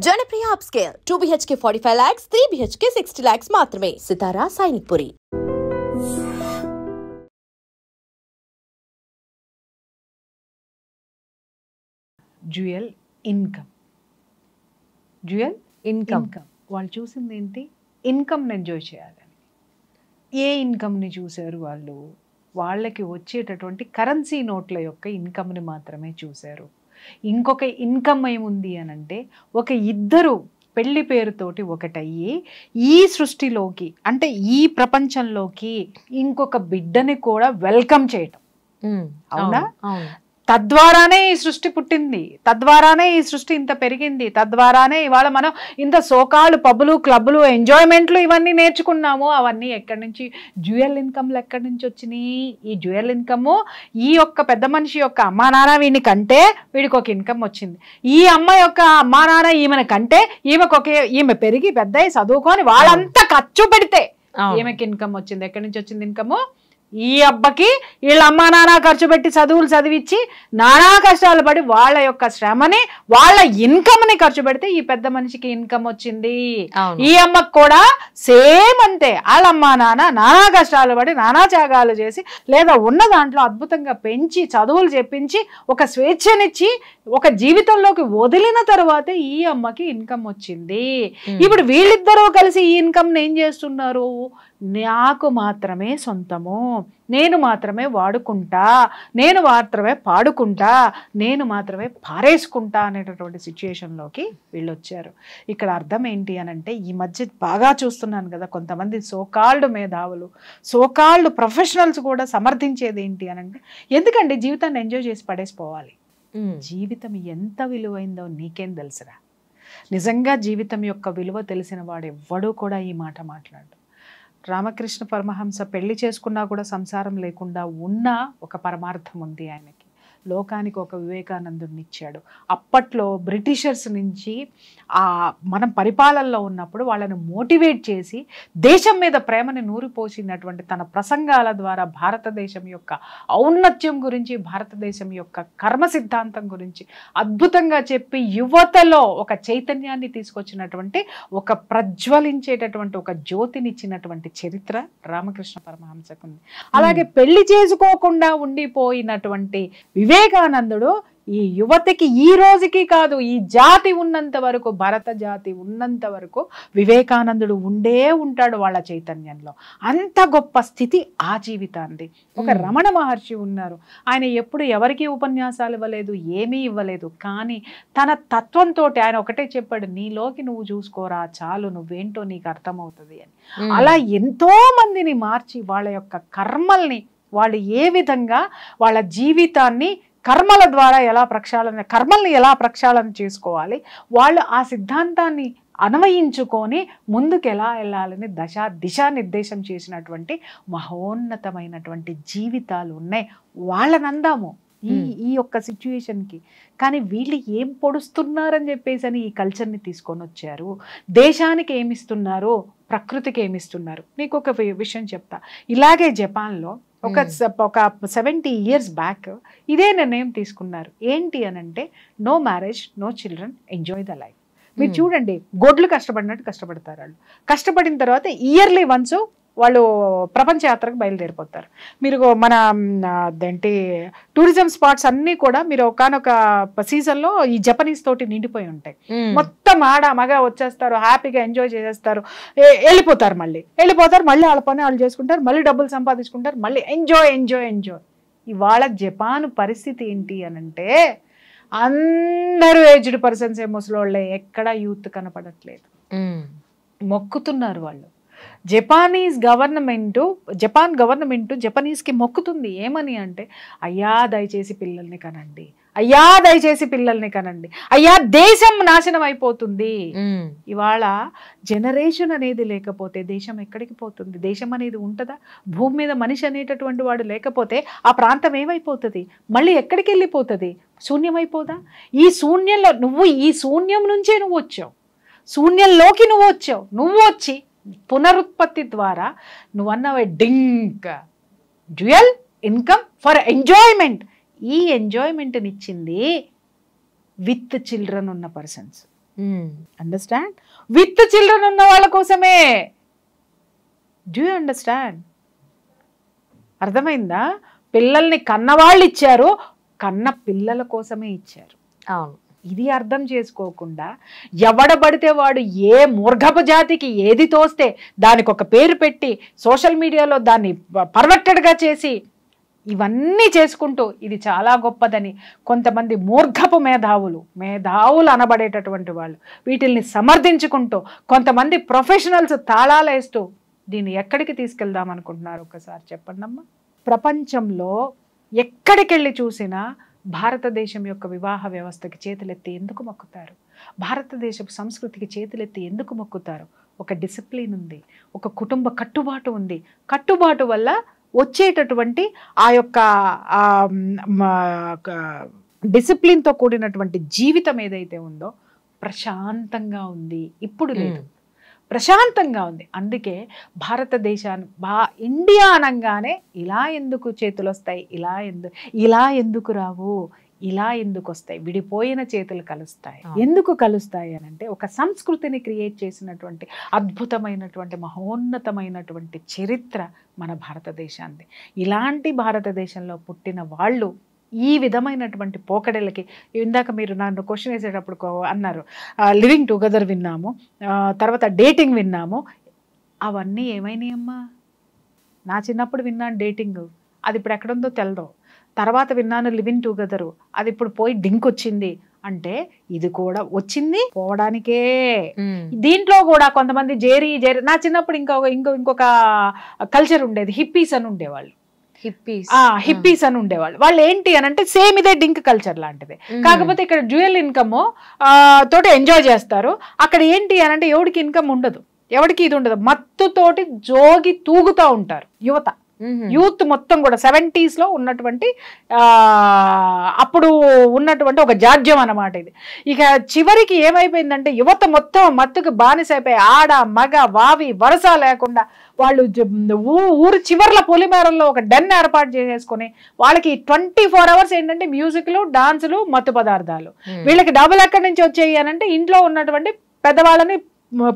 Janapriya upscale 2 BHK 45 lakhs, 3 BHK 60 lakhs మాత్రమే. సితారా Sainikpuri. Dual income వాళ్ళు చూసింది ఏంటి? ఇన్కమ్ని ఎంజాయ్ చేయాలని. ఏ ఇన్కమ్ని చూశారు వాళ్ళు? వాళ్ళకి వచ్చేటటువంటి కరెన్సీ నోట్ల యొక్క ఇన్కమ్ని మాత్రమే చూశారు. ఇంకొక ఇన్కమ్ ఏముంది అని అంటే, ఒక ఇద్దరు పెళ్లి పేరుతోటి ఒకటయ్యి ఈ సృష్టిలోకి అంటే ఈ ప్రపంచంలోకి ఇంకొక బిడ్డని కూడా వెల్కమ్ చేయటం. అవునా? తద్వారానే ఈ సృష్టి పుట్టింది, తద్వారానే ఈ సృష్టి ఇంత పెరిగింది, తద్వారానే ఇవాళ మనం ఇంత సోకాలు పబ్బులు క్లబ్బులు ఎంజాయ్మెంట్లు ఇవన్నీ నేర్చుకున్నాము. అవన్నీ ఎక్కడి నుంచి? డ్యూయల్ ఇన్కమ్లు ఎక్కడి నుంచి వచ్చినాయి? ఈ డ్యూయల్ ఇన్కమ్ ఈ యొక్క పెద్ద మనిషి యొక్క అమ్మా నాన్న వీడిని కంటే వీడికి ఒక ఇన్కమ్ వచ్చింది. ఈ అమ్మ యొక్క అమ్మా నాన్న ఈమెను కంటే ఈమె పెరిగి పెద్ద చదువుకొని వాళ్ళంతా ఖర్చు పెడితే ఈమెకి ఇన్కమ్ వచ్చింది. ఎక్కడి నుంచి వచ్చింది ఇన్కమ్? ఈ అబ్బకి వీళ్ళ అమ్మా నాన్న ఖర్చు పెట్టి చదువులు చదివించి నానా కష్టాలు పడి వాళ్ళ యొక్క శ్రమని వాళ్ళ ఇన్కమ్ని ఖర్చు పెడితే ఈ పెద్ద మనిషికి ఇన్కమ్ వచ్చింది. ఈ అమ్మకు కూడా సేమ్ అంతే. వాళ్ళ అమ్మా నాన్న నానా కష్టాలు పడి నానా త్యాగాలు చేసి లేదా ఉన్న దాంట్లో అద్భుతంగా పెంచి చదువులు చెప్పించి ఒక స్వేచ్ఛనిచ్చి ఒక జీవితంలోకి వదిలిన తర్వాతే ఈ అమ్మకి ఇన్కమ్ వచ్చింది. ఇప్పుడు వీళ్ళిద్దరూ కలిసి ఈ ఇన్కమ్ని ఏం చేస్తున్నారు? నాకు మాత్రమే సొంతము, నేను మాత్రమే వాడుకుంటా, నేను మాత్రమే పాడుకుంటా, నేను మాత్రమే పారేసుకుంటా అనేటటువంటి సిచ్యుయేషన్లోకి వీళ్ళు వచ్చారు. ఇక్కడ అర్థం ఏంటి అని అంటే, ఈ మధ్య బాగా చూస్తున్నాను కదా, కొంతమంది సోకాల్డ్ మేధావులు, సోకాల్డ్ ప్రొఫెషనల్స్ కూడా సమర్థించేది ఏంటి అని అంటే, ఎందుకండి జీవితాన్ని ఎంజాయ్ చేసి పడేసిపోవాలి? జీవితం ఎంత విలువైందో నీకేం తెలుసురా? నిజంగా జీవితం యొక్క విలువ తెలిసిన వాడు ఎవ్వడూ కూడా ఈ మాట మాట్లాడు. రామకృష్ణ పరమహంస పెళ్లి చేసుకున్నా కూడా సంసారం లేకుండా ఉన్న ఒక పరమార్థం ఉంది ఆయనకి. లోకానికి ఒక వివేకానందుడిని ఇచ్చాడు. అప్పట్లో బ్రిటిషర్స్ నుంచి మనం పరిపాలనలో ఉన్నప్పుడు వాళ్ళని మోటివేట్ చేసి దేశం మీద ప్రేమని నూరిపోసినటువంటి తన ప్రసంగాల ద్వారా భారతదేశం యొక్క ఔన్నత్యం గురించి, భారతదేశం యొక్క కర్మ సిద్ధాంతం గురించి అద్భుతంగా చెప్పి యువతలో ఒక చైతన్యాన్ని తీసుకొచ్చినటువంటి, ఒక ప్రజ్వలించేటటువంటి ఒక జ్యోతినిచ్చినటువంటి చరిత్ర రామకృష్ణ పరమహంసకు ఉంది. అలాగే పెళ్లి చేసుకోకుండా ఉండిపోయినటువంటి వివేకానందుడు ఈ యువతకి ఈ రోజుకి కాదు, ఈ జాతి ఉన్నంత వరకు, భరత జాతి ఉన్నంత వరకు వివేకానందుడు ఉండే ఉంటాడు వాళ్ళ చైతన్యంలో. అంత గొప్ప స్థితి ఆ జీవితాన్ని. ఒక రమణ మహర్షి ఉన్నారు, ఆయన ఎప్పుడు ఎవరికి ఉపన్యాసాలు ఇవ్వలేదు, ఏమీ ఇవ్వలేదు, కానీ తన తత్వంతో ఆయన ఒకటే చెప్పాడు, నీలోకి నువ్వు చూసుకోరా చాలు, నువ్వేంటో నీకు అర్థమవుతుంది అని. అలా ఎంతో మందిని మార్చి వాళ్ళ యొక్క కర్మల్ని, వాళ్ళు ఏ విధంగా వాళ్ళ జీవితాన్ని కర్మల ద్వారా కర్మల్ని ఎలా ప్రక్షాళన చేసుకోవాలి, వాళ్ళు ఆ సిద్ధాంతాన్ని అన్వయించుకొని ముందుకు ఎలా వెళ్ళాలని దిశానిర్దేశం చేసినటువంటి మహోన్నతమైనటువంటి జీవితాలు ఉన్నాయి. వాళ్ళని అందాము ఈ యొక్క సిచ్యుయేషన్కి. కానీ వీళ్ళు ఏం పొడుస్తున్నారని చెప్పేసి అని ఈ కల్చర్ని తీసుకొని వచ్చారు. దేశానికి ఏమిస్తున్నారు, ప్రకృతికి ఏమిస్తున్నారు? నీకు ఒక విషయం చెప్తా. ఇలాగే జపాన్లో ఒక 70 years బ్యాక్ ఇదే నిర్ణయం తీసుకున్నారు. ఏంటి అనంటే, no marriage, no children, enjoy the life. మీరు చూడండి, గొడ్లు కష్టపడినట్టు కష్టపడతారు వాళ్ళు. కష్టపడిన తర్వాత ఇయర్లీ వన్స్ వాళ్ళు ప్రపంచ యాత్రకు బయలుదేరిపోతారు. మీరు మన అదేంటి టూరిజం స్పాట్స్ అన్నీ కూడా మీరు ఒకనొక సీజన్లో ఈ జపనీస్ తోటి నిండిపోయి ఉంటాయి. మొత్తం ఆడ మగ వచ్చేస్తారు, హ్యాపీగా ఎంజాయ్ చేసేస్తారు, వెళ్ళిపోతారు. మళ్ళీ వాళ్ళ పని వాళ్ళు చేసుకుంటారు, మళ్ళీ డబ్బులు సంపాదించుకుంటారు, మళ్ళీ ఎంజాయ్. ఇవాళ జపాన్ పరిస్థితి ఏంటి అనంటే, అందరూ ఏజ్డ్ పర్సన్స్, ముసలోళ్ళే, ఎక్కడా యూత్ కనపడట్లేదు. మొక్కుతున్నారు వాళ్ళు. జపాన్ గవర్నమెంట్ జపనీస్కి మొక్కుతుంది. ఏమని అంటే, అయ్యా దయచేసి పిల్లల్ని కనండి, అయ్యా దేశం నాశనం అయిపోతుంది. ఇవాళ జనరేషన్ అనేది లేకపోతే దేశం ఎక్కడికి పోతుంది? దేశం అనేది ఉంటుందా? భూమి మీద మనిషి అనేటటువంటి వాడు లేకపోతే ఆ ప్రాంతం ఏమైపోతుంది? మళ్ళీ ఎక్కడికి వెళ్ళిపోతుంది? శూన్యమైపోదా? ఈ శూన్యంలో ఈ శూన్యం నుంచే నువ్వు వచ్చావు, శూన్యంలోకి నువ్వు వచ్చి పునరుత్పత్తి ద్వారా నువ్వు అన్నవే డ్యూయల్ ఇన్కమ్ ఫర్ ఎంజాయ్మెంట్. ఈ ఎంజాయ్మెంట్ని ఇచ్చింది విత్ చిల్డ్రన్ ఉన్న పర్సన్స్. అండర్స్టాండ్? విత్ చిల్డ్రన్ ఉన్న వాళ్ళ కోసమే. Do you understand? అర్థమైందా? పిల్లల్ని కన్నవాళ్ళు ఇచ్చారు, కన్న పిల్లల కోసమే ఇచ్చారు. అవును. ఇది అర్థం చేసుకోకుండా ఎవడబడితే వాడు ఏ మూర్ఘపు జాతికి ఏది తోస్తే దానికి ఒక పేరు పెట్టి సోషల్ మీడియాలో దాన్ని పర్వెక్టెడ్గా చేసి ఇవన్నీ చేసుకుంటూ ఇది చాలా గొప్పదని కొంతమంది మూర్ఘపు మేధావులు అనబడేటటువంటి వాళ్ళు వీటిల్ని సమర్థించుకుంటూ కొంతమంది ప్రొఫెషనల్స్ తాళాలేస్తూ దీన్ని ఎక్కడికి తీసుకెళ్దాం అనుకుంటున్నారు ఒకసారి చెప్పండి అమ్మా. ప్రపంచంలో ఎక్కడికి వెళ్ళి చూసినా భారతదేశం యొక్క వివాహ వ్యవస్థకి చేతులెత్తి ఎందుకు మొక్కుతారు? భారతదేశపు సంస్కృతికి చేతులెత్తి ఎందుకు మొక్కుతారు? ఒక డిసిప్లిన్ ఉంది, ఒక కుటుంబ కట్టుబాటు ఉంది. కట్టుబాటు వల్ల వచ్చేటటువంటి ఆ యొక్క డిసిప్లిన్తో కూడినటువంటి జీవితం ఏదైతే ఉందో ప్రశాంతంగా ఉంది. ఇప్పుడు లేదు, ప్రశాంతంగా ఉంది. అందుకే భారతదేశాన్ని ఇండియా అనగానే ఇలా ఎందుకు చేతులు వస్తాయి, ఇలా ఎందుకు రావు, ఇలా ఎందుకు వస్తాయి, విడిపోయిన చేతులు కలుస్తాయి. ఎందుకు కలుస్తాయి అని అంటే ఒక సంస్కృతిని క్రియేట్ చేసినటువంటి అద్భుతమైనటువంటి మహోన్నతమైనటువంటి చరిత్ర మన భారతదేశాన్ని. ఇలాంటి భారతదేశంలో పుట్టిన వాళ్ళు ఈ విధమైనటువంటి పోకడలకి ఇందాక మీరు నన్ను క్వశ్చన్ వేసేటప్పుడు అన్నారు లివింగ్ టుగెదర్ విన్నాము, తర్వాత డేటింగ్ విన్నాము. అవన్నీ ఏమైనాయమ్మా? నా చిన్నప్పుడు విన్నాను డేటింగ్, అది ఇప్పుడు ఎక్కడుందో తెలదు. తర్వాత విన్నాను లివింగ్ టుగెదరు, అది ఇప్పుడు పోయి డింక్ వచ్చింది. అంటే ఇది కూడా వచ్చింది పోవడానికే. దీంట్లో కూడా కొంతమంది జేరీ నా చిన్నప్పుడు ఇంకొక కల్చర్ ఉండేది, హిప్పీస్ అని ఉండేవాళ్ళు. హిప్పీస్ అని ఉండేవాళ్ళు. వాళ్ళు ఏంటి అని అంటే సేమ్ ఇదే డింక్ కల్చర్ లాంటిదే, కాకపోతే ఇక్కడ డ్యూయల్ ఇన్కమ్ తోటి ఎంజాయ్ చేస్తారు. అక్కడ ఏంటి అని అంటే ఎవడికి ఇన్కమ్ ఉండదు, ఎవరికి ఇది ఉండదు, మత్తుతోటి జోగి తూగుతూ ఉంటారు యూత్ మొత్తం కూడా. 70s లో ఉన్నటువంటి అప్పుడు ఉన్నటువంటి ఒక జాడ్యం అన్నమాట ఇది. ఇక చివరికి ఏమైపోయిందంటే యువత మొత్తం మత్తుకు బానిసైపోయి ఆడ మగ వావి వరస లేకుండా వాళ్ళు ఊరు చివర్ల పొలిమేరల్లో ఒక డెన్ ఏర్పాటు చేసేసుకుని వాళ్ళకి 24 hours ఏంటంటే మ్యూజిక్లు, డాన్సులు, మత్తు పదార్థాలు. వీళ్ళకి డబ్బులు ఎక్కడి నుంచి వచ్చాయి అని అంటే ఇంట్లో ఉన్నటువంటి పెద్దవాళ్ళని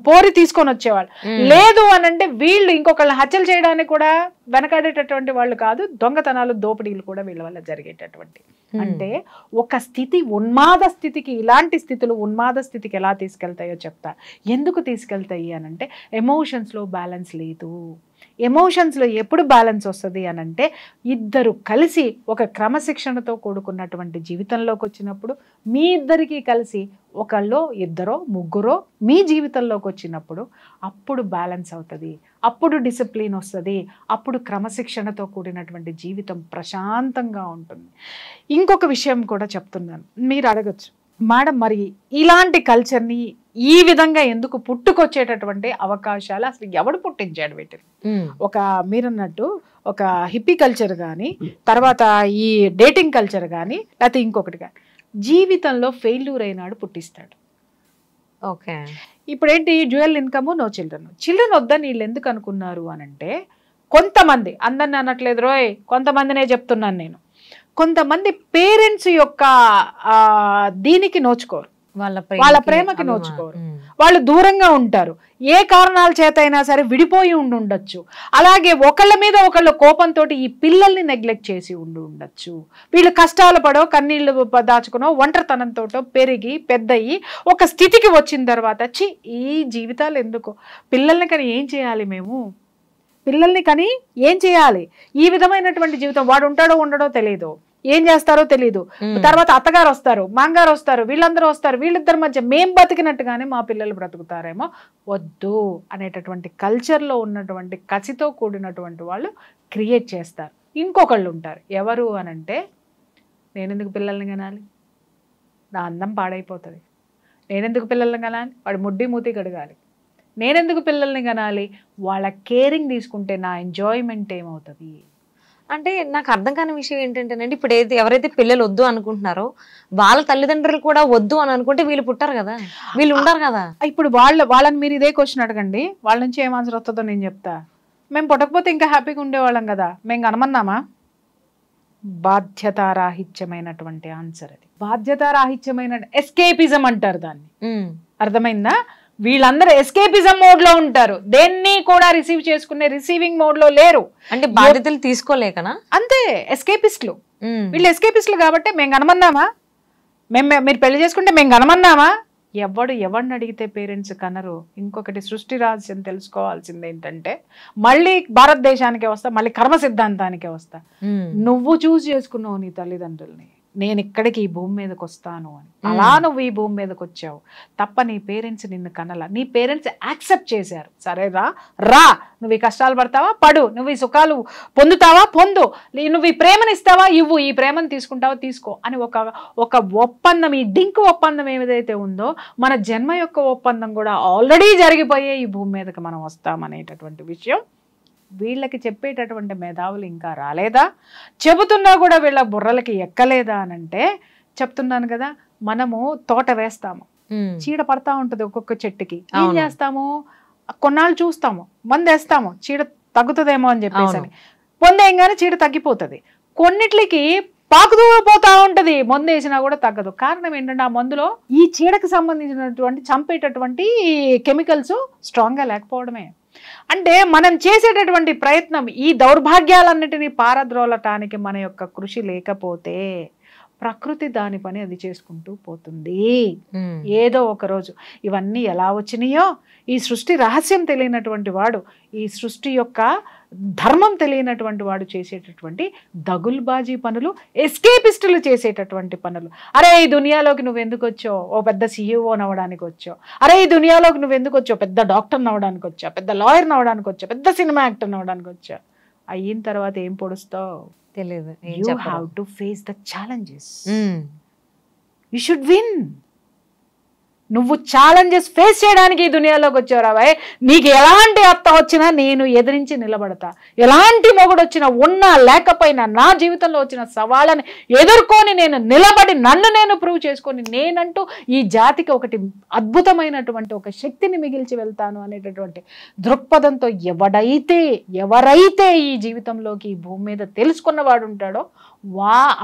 పోరి తీసుకొని వచ్చేవాళ్ళు. లేదు అని అంటే వీళ్ళు ఇంకొకళ్ళని హత్యలు చేయడానికి కూడా వెనకాడేటటువంటి వాళ్ళు కాదు, దొంగతనాలు, దోపిడీలు కూడా వీళ్ళ వల్ల జరిగేటటువంటి. అంటే ఒక స్థితి ఉన్మాద స్థితికి, ఇలాంటి స్థితులు ఉన్మాద స్థితికి ఎలా తీసుకెళ్తాయో చెప్తా. ఎందుకు తీసుకెళ్తాయి అని అంటే ఎమోషన్స్లో బ్యాలెన్స్ లేదు. ఎమోషన్స్లో ఎప్పుడు బ్యాలెన్స్ వస్తుంది అని అంటే ఇద్దరు కలిసి ఒక క్రమశిక్షణతో కూడుకున్నటువంటి జీవితంలోకి వచ్చినప్పుడు, మీ ఇద్దరికి కలిసి ఒకళ్ళో ఇద్దరో ముగ్గురో మీ జీవితంలోకి వచ్చినప్పుడు అప్పుడు బ్యాలెన్స్ అవుతుంది, అప్పుడు డిసిప్లిన్ వస్తుంది, అప్పుడు క్రమశిక్షణతో కూడినటువంటి జీవితం ప్రశాంతంగా ఉంటుంది. ఇంకొక విషయం కూడా చెప్తున్నాను, మీరు అడగచ్చు మేడం మరి ఇలాంటి కల్చర్ని ఈ విధంగా ఎందుకు పుట్టుకొచ్చేటటువంటి అవకాశాలు అసలు ఎవడు పుట్టించాడు వీటిని? ఒక మీరన్నట్టు ఒక హిప్పీ కల్చర్ కానీ, తర్వాత ఈ డేటింగ్ కల్చర్ కానీ, లేకపోతే ఇంకొకటి కానీ జీవితంలో ఫెయిల్యూర్ అయినాడు పుట్టిస్తాడు. ఓకే, ఇప్పుడు ఏంటి డ్యూయల్ ఇన్కమ్, నో చిల్డ్రన్ వద్దని వీళ్ళు ఎందుకు అనుకున్నారు అని అంటే కొంతమంది, అందరిని అనట్లేదు రోయ్, కొంతమందినే చెప్తున్నాను నేను, కొంతమంది పేరెంట్స్ యొక్క దీనికి నోచుకోరు, వాళ్ళ ప్రేమకి నోచుకోరు, వాళ్ళు దూరంగా ఉంటారు. ఏ కారణాల చేత అయినా సరే విడిపోయి ఉండొచ్చు. అలాగే ఒకళ్ళ మీద ఒకళ్ళ కోపంతో ఈ పిల్లల్ని నెగ్లెక్ట్ చేసి ఉండొచ్చు. వీళ్ళు కష్టాలు పడో, కన్నీళ్లు దాచుకునో, ఒంటరితనంతో పెరిగి పెద్దయి ఒక స్థితికి వచ్చిన తర్వాత ఈ జీవితాలు ఎందుకు, పిల్లల్ని కానీ ఏం చేయాలి, మేము పిల్లల్ని కానీ ఏం చేయాలి, ఈ విధమైనటువంటి జీవితం. వాడు ఉంటాడో ఉండడో తెలియదు, ఏం చేస్తారో తెలీదు. తర్వాత అత్తగారు వస్తారు, మాంగారు వస్తారు, వీళ్ళందరూ వస్తారు, వీళ్ళిద్దరి మధ్య మేం బతికినట్టుగానే మా పిల్లలు బ్రతుకుతారేమో, వద్దు అనేటటువంటి కల్చర్లో ఉన్నటువంటి కసితో కూడినటువంటి వాళ్ళు క్రియేట్ చేస్తారు. ఇంకొకళ్ళు ఉంటారు, ఎవరు అనంటే నేనెందుకు పిల్లల్ని కనాలి, నా అందం పాడైపోతుంది, నేనెందుకు పిల్లల్ని కనాలి, వాడు ముడ్డి మూతి కడగాలి, నేనెందుకు పిల్లల్ని కనాలి, వాళ్ళ కేరింగ్ తీసుకుంటే నా ఎంజాయ్మెంట్ ఏమవుతుంది. అంటే నాకు అర్థం కాని విషయం ఏంటంటేనండి, ఇప్పుడు ఎవరైతే పిల్లలు వద్దు అనుకుంటున్నారో వాళ్ళ తల్లిదండ్రులు కూడా వద్దు అని అనుకుంటే వీళ్ళు పుట్టారు కదా, వీళ్ళు ఉండరు కదా. ఇప్పుడు వాళ్ళని మీరు ఇదే క్వశ్చన్ అడగండి, వాళ్ళ నుంచి ఏం ఆన్సర్ వస్తుందో నేను చెప్తా. మేము పుట్టకపోతే ఇంకా హ్యాపీగా ఉండేవాళ్ళం కదా, మేము కనమన్నామా? బాధ్యతారాహిత్యమైనటువంటి ఆన్సర్ అది. బాధ్యతారాహిత్యమైన ఎస్కేపిజం అంటారు దాన్ని, అర్థమైందా? వీళ్ళందరూ ఎస్కేపిజం మోడ్ లో ఉంటారు, దేన్ని కూడా రిసీవ్ చేసుకునే రిసీవింగ్ మోడ్ లో లేరు. అంటే బాధ్యతలు తీసుకోలేకనా? అంతే, ఎస్కేపిస్టులు వీళ్ళు. ఎస్కేపిస్టులు కాబట్టి మేము కనమన్నామా, మీరు పెళ్లి చేసుకుంటే మేము కనమన్నామా? ఎవరిని అడిగితే పేరెంట్స్ కనరు. ఇంకొకటి సృష్టి రహస్యం తెలుసుకోవాల్సింది ఏంటంటే, మళ్ళీ భారతదేశానికే వస్తా, మళ్ళీ కర్మ సిద్ధాంతానికే వస్తా. నువ్వు చూస్ చేసుకున్నావు నీ తల్లిదండ్రుల్ని, నేను ఇక్కడికి ఈ భూమి మీదకి వస్తాను అని. అలా నువ్వు ఈ భూమి మీదకి వచ్చావు తప్ప నీ పేరెంట్స్ నిన్ను కనలా. నీ పేరెంట్స్ యాక్సెప్ట్ చేశారు, సరే రా నువ్వు ఈ కష్టాలు పడతావా పడు, నువ్వు ఈ సుఖాలు పొందుతావా పొందు, నువ్వు ఈ ప్రేమను ఇస్తావా ఇవ్వు, ఈ ప్రేమను తీసుకుంటావా తీసుకో అని ఒక ఒప్పందం, ఈ డింక్ ఒప్పందం ఏదైతే ఉందో, మన జన్మ యొక్క ఒప్పందం కూడా ఆల్రెడీ జరిగిపోయే ఈ భూమి మీదకి మనం వస్తామనేటటువంటి విషయం వీళ్ళకి చెప్పేటటువంటి మేధావులు ఇంకా రాలేదా? చెబుతున్నా కూడా వీళ్ళ బుర్రలకి ఎక్కలేదా అనంటే, చెప్తున్నాను కదా, మనము తోట వేస్తాము, చీడ పడతా ఉంటుంది ఒక్కొక్క చెట్టుకి, ఏం చేస్తాము, కొన్నాళ్ళు చూస్తాము, మందేస్తాము చీడ తగ్గుతుందేమో అని చెప్పేసి అని. మందేయంగానే చీడ తగ్గిపోతుంది. కొన్నిట్లకి పాకుతూ పోతా ఉంటది, మందు వేసినా కూడా తగ్గదు. కారణం ఏంటంటే, ఆ మందులో ఈ చీడకు సంబంధించినటువంటి చంపేటటువంటి కెమికల్స్ స్ట్రాంగ్ గా లేకపోవడమే. అంటే మనం చేసేటటువంటి ప్రయత్నం, ఈ దౌర్భాగ్యాలన్నిటినీ పారద్రోలటానికి మన యొక్క కృషి లేకపోతే ప్రకృతి దాని పని అది చేసుకుంటూ పోతుంది. ఏదో ఒక రోజు ఇవన్నీ ఎలా వచ్చినాయో, ఈ సృష్టి రహస్యం తెలియనటువంటి వాడు, ఈ సృష్టి యొక్క ధర్మం తెలియనటువంటి వాడు చేసేటటువంటి దగుల్బాజీ పనులు, ఎస్కేపిస్టులు చేసేటటువంటి పనులు. అరే ఈ దునియాలోకి నువ్వు ఎందుకు వచ్చావు, ఓ పెద్ద CEO నవ్వడానికి వచ్చావు. అరే ఈ దునియాలోకి నువ్వు ఎందుకు వచ్చావు, పెద్ద డాక్టర్ నవ్వడానికి వచ్చావు, పెద్ద లాయర్ నవ్వడానికి వచ్చావు, పెద్ద సినిమా యాక్టర్ నవ్వడానికి వచ్చావు. అయిన తర్వాత ఏం పొడుస్తావు తెలియదు. You have to face the challenges. You should win. నువ్వు ఛాలెంజెస్ ఫేస్ చేయడానికి ఈ దునియాలోకి వచ్చావు రాబాయ్. నీకు ఎలాంటి అత్త వచ్చినా నేను ఎదిరించి నిలబడతా, ఎలాంటి మొగుడు వచ్చినా ఉన్నా లేకపోయినా నా జీవితంలో వచ్చిన సవాళ్ళని ఎదుర్కొని నేను నిలబడి నన్ను నేను ప్రూవ్ చేసుకొని నేనంటూ ఈ జాతికి ఒకటి అద్భుతమైనటువంటి ఒక శక్తిని మిగిల్చి వెళ్తాను అనేటటువంటి దృక్పథంతో ఎవరైతే ఈ జీవితంలోకి ఈ భూమి మీద తెలుసుకున్నవాడు ఉంటాడో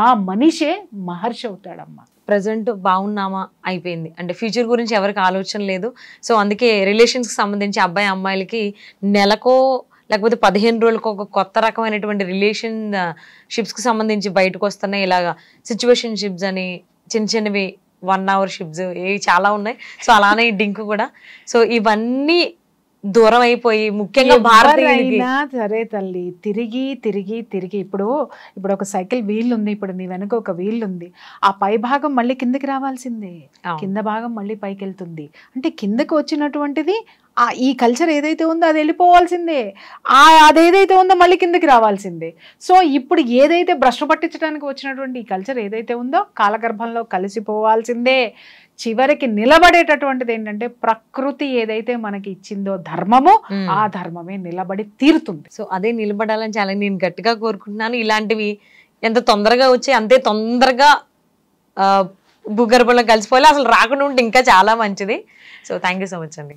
ఆ మనిషే మహర్షి అవుతాడమ్మా. ప్రజెంట్ బాగున్నామా అయిపోయింది, అంటే ఫ్యూచర్ గురించి ఎవరికి ఆలోచన లేదు. సో అందుకే రిలేషన్స్కి సంబంధించి అబ్బాయి అమ్మాయిలకి నెలకో లేకపోతే 15 రోజులకు ఒక కొత్త రకమైనటువంటి రిలేషన్షిప్స్కి సంబంధించి బయటకు వస్తున్నాయి. ఇలాగా సిచ్యువేషన్ షిప్స్ అని చిన్నవి 1 hour షిప్స్ ఇవి చాలా ఉన్నాయి. సో అలానే ఈ డింక్ కూడా. సో ఇవన్నీ దూరం అయిపోయి ముఖ్యంగా భారతీయులకి సరే తల్లి తిరిగి ఇప్పుడు ఒక సైకిల్ వీల్ ఉంది, ఇప్పుడు నీ వెనక ఒక వీల్ ఉంది, ఆ పై భాగం మళ్ళీ కిందకి రావాల్సిందే, కింద భాగం మళ్ళీ పైకి వెళ్తుంది. అంటే కిందకి వచ్చినటువంటిది ఈ కల్చర్ ఏదైతే ఉందో అది వెళ్ళిపోవాల్సిందే, అదేదైతే ఉందో మళ్ళీ కిందకి రావాల్సిందే. సో ఇప్పుడు ఏదైతే భ్రష్టు పట్టించడానికి వచ్చినటువంటి ఈ కల్చర్ ఏదైతే ఉందో కాలగర్భంలో కలిసిపోవాల్సిందే. చివరికి నిలబడేటటువంటిది ఏంటంటే ప్రకృతి ఏదైతే మనకి ఇచ్చిందో ధర్మము, ఆ ధర్మమే నిలబడి తీరుతుంది. సో అదే నిలబడాలని చాలా నేను గట్టిగా కోరుకుంటున్నాను. ఇలాంటివి ఎంత తొందరగా వచ్చి అంతే తొందరగా భూగర్భంలో కలిసిపోవాలి, అసలు రాకుండా ఉంటే ఇంకా చాలా మంచిది. So thank you so much అండి.